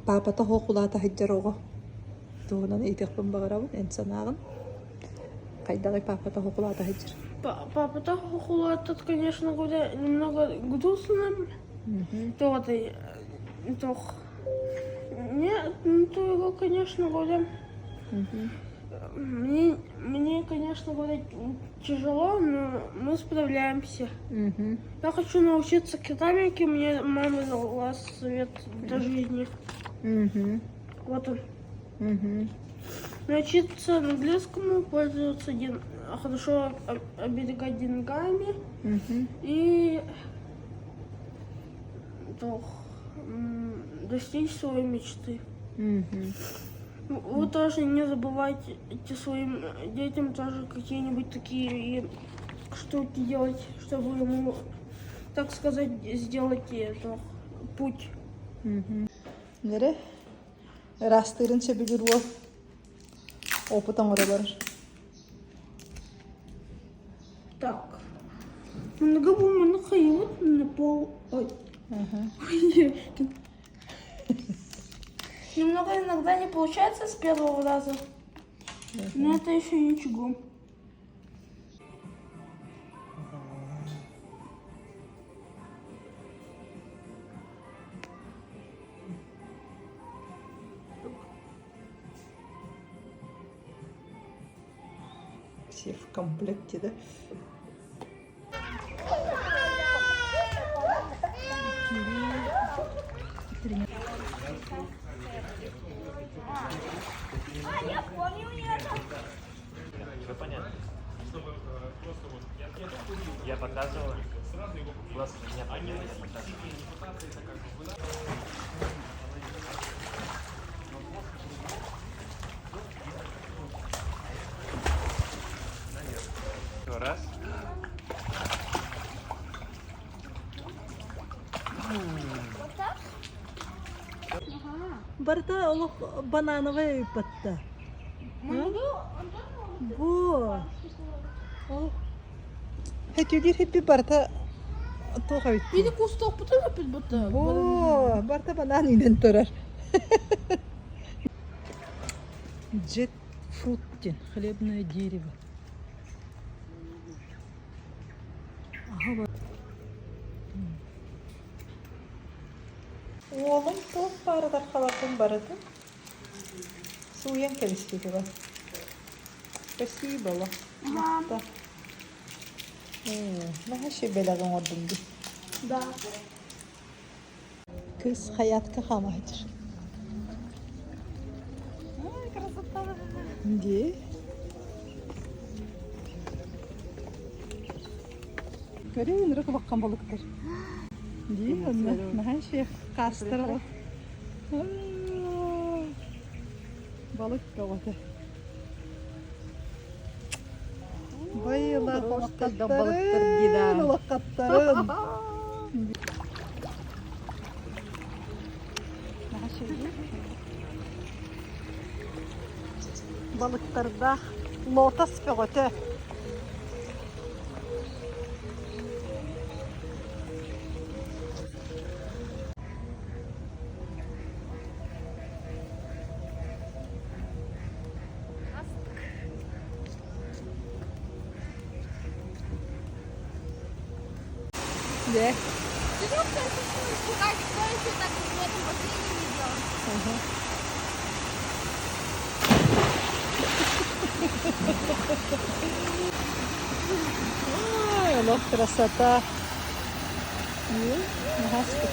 Папата хоқулата хаджарого. Туунан итекпен багарабын энсанаагын. Кайдагы папата хоқулата хаджар. Папата хохулатат, конечно, немного грустно. Нет, то его, конечно, мне, конечно, тяжело, но мы справляемся. Я хочу научиться керамике, мне мама дала совет для жизни. Вот он. Научиться английскому, пользоваться хорошо оберегать деньгами и достичь своей мечты. Вы тоже не забывайте своим детям тоже какие-нибудь такие штуки делать, чтобы ему, так сказать, сделать путь. Нере? Растырын себегір ол. Опытың ора барыр. Так. Много хают на пол. Ой. Немного иногда не получается с первого раза. Но это еще ничего. Все в комплекте, да? Я помню это. Все понятно. Я показывал. Глаз меня поднялись. Раз. Вот так? Барта олох банановый патта. Бо. Хетюдир хеппи барта тоха Bir de kustok потом опять будто. Бо, барта банан инен турар. Джет фруттин, хлебное дерево. Ага, Oğlum bu barada халатın barada. Суян келишки бар. Спасибо, ла. Да. Наха шебелаган ордунду. Да. Kız hayatka хамайтыр. Ой, красота. Де? Көрейін рық баққан балықтар. Де, наха шех қастыры. Balık kavata. Bayıla lakatların, lakatların. Balıklarda lotas kavata. Да. Ты можешь сказать, что еще так в этом бассейне не делал? Ой, красота. Нахаска.